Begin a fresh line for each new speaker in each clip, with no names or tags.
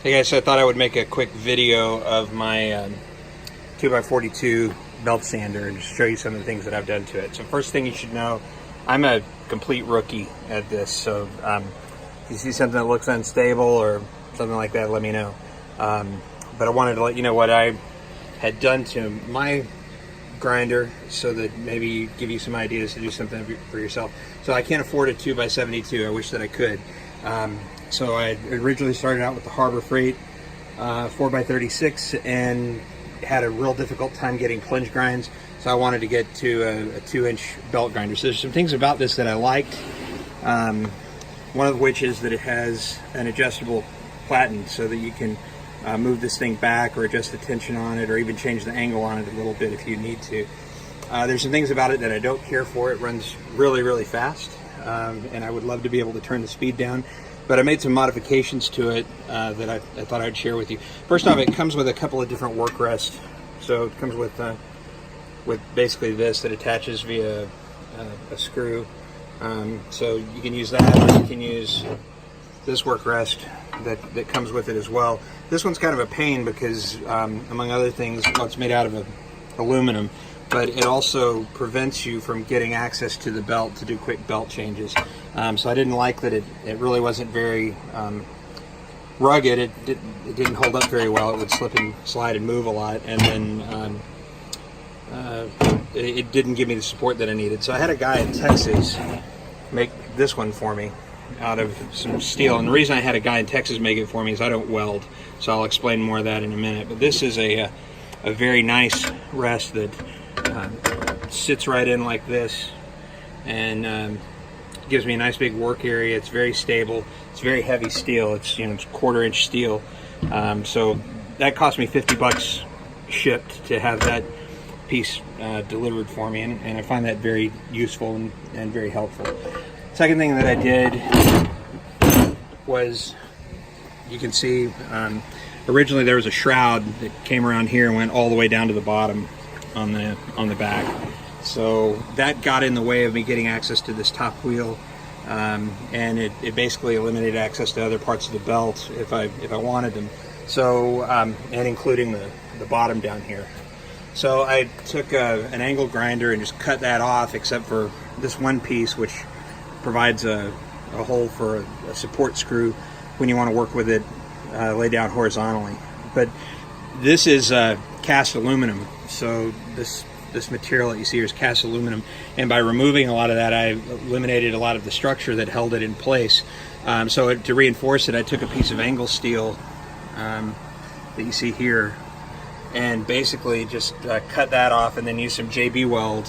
Hey guys, so I thought I would make a quick video of my 2x42 belt sander and just show you some of the things that I've done to it. So first thing you should know, I'm a complete rookie at this, so if you see something that looks unstable or something like that, let me know. But I wanted to let you know what I had done to my grinder so that maybe give you some ideas to do something for yourself. So I can't afford a 2x72, I wish that I could. So I originally started out with the Harbor Freight 4x36 and had a real difficult time getting plunge grinds, so I wanted to get to a 2-inch belt grinder. So there's some things about this that I liked, one of which is that it has an adjustable platen so that you can move this thing back or adjust the tension on it or even change the angle on it a little bit if you need to. There's some things about it that I don't care for. It runs really fast, and I would love to be able to turn the speed down. But I made some modifications to it that I thought I'd share with you. First off, it comes with a couple of different work rests. So it comes with basically this that attaches via a screw. So you can use that, or you can use this work rest that comes with it as well. This one's kind of a pain because, among other things, well, it's made out of aluminum, but it also prevents you from getting access to the belt to do quick belt changes. So I didn't like that it really wasn't very rugged. It didn't hold up very well. It would slip and slide and move a lot, and then it didn't give me the support that I needed. So I had a guy in Texas make this one for me out of some steel, and the reason I had a guy in Texas make it for me is I don't weld, so I'll explain more of that in a minute. But this is a very nice rest that sits right in like this and gives me a nice big work area. It's very stable. It's very heavy steel. It's it's 1/4-inch steel. So that cost me $50 shipped to have that piece delivered for me, and I find that very useful and very helpful. Second thing that I did was, you can see, originally there was a shroud that came around here and went all the way down to the bottom on the back. So that got in the way of me getting access to this top wheel, and it basically eliminated access to other parts of the belt if I wanted them. So and including the bottom down here. So I took an angle grinder and just cut that off, except for this one piece, which provides a hole for a support screw when you want to work with it laid down horizontally. But this is cast aluminum, so this material that you see here is cast aluminum, and by removing a lot of that, I eliminated a lot of the structure that held it in place. So to reinforce it, I took a piece of angle steel that you see here and basically just cut that off, and then use some JB weld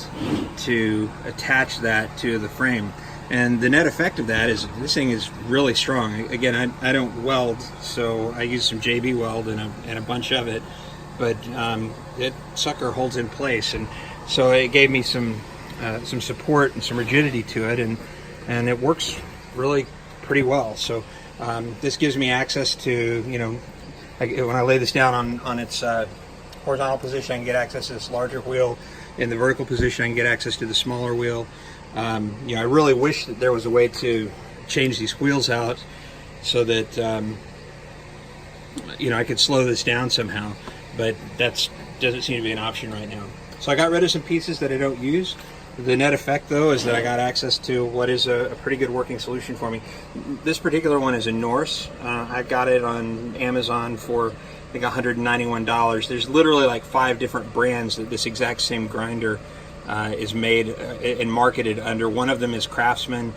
to attach that to the frame. And the net effect of that is this thing is really strong. Again, I don't weld, so I use some JB weld and a bunch of it, but it sucker holds in place, and so it gave me some support and some rigidity to it, and it works really pretty well. So this gives me access to, when I lay this down on its horizontal position, I can get access to this larger wheel. In the vertical position, I can get access to the smaller wheel. I really wish that there was a way to change these wheels out so that I could slow this down somehow, but that doesn't seem to be an option right now. So I got rid of some pieces that I don't use. The net effect, though, is that I got access to what is a pretty good working solution for me. This particular one is a Norse. I got it on Amazon for, I think, $191. There's literally like 5 different brands that this exact same grinder is made and marketed under. One of them is Craftsman.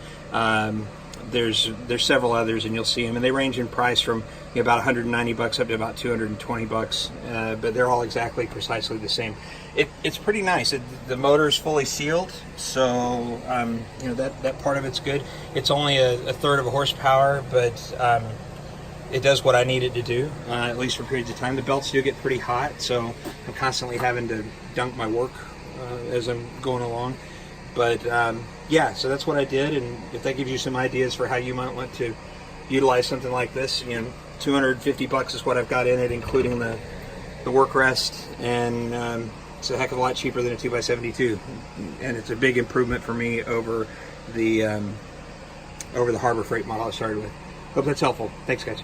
There's several others, and you'll see them, and they range in price from about $190 up to about $220. But they're all precisely the same. It's pretty nice. The motor is fully sealed, so that part of it's good. It's only a 1/3 of a horsepower, but it does what I need it to do, at least for periods of time. The belts do get pretty hot, so I'm constantly having to dunk my work as I'm going along. But yeah, so that's what I did, and if that gives you some ideas for how you might want to utilize something like this, $250 is what I've got in it, including the work rest, and it's a heck of a lot cheaper than a 2x72, and it's a big improvement for me over the Harbor Freight model I started with. Hope that's helpful. Thanks, guys.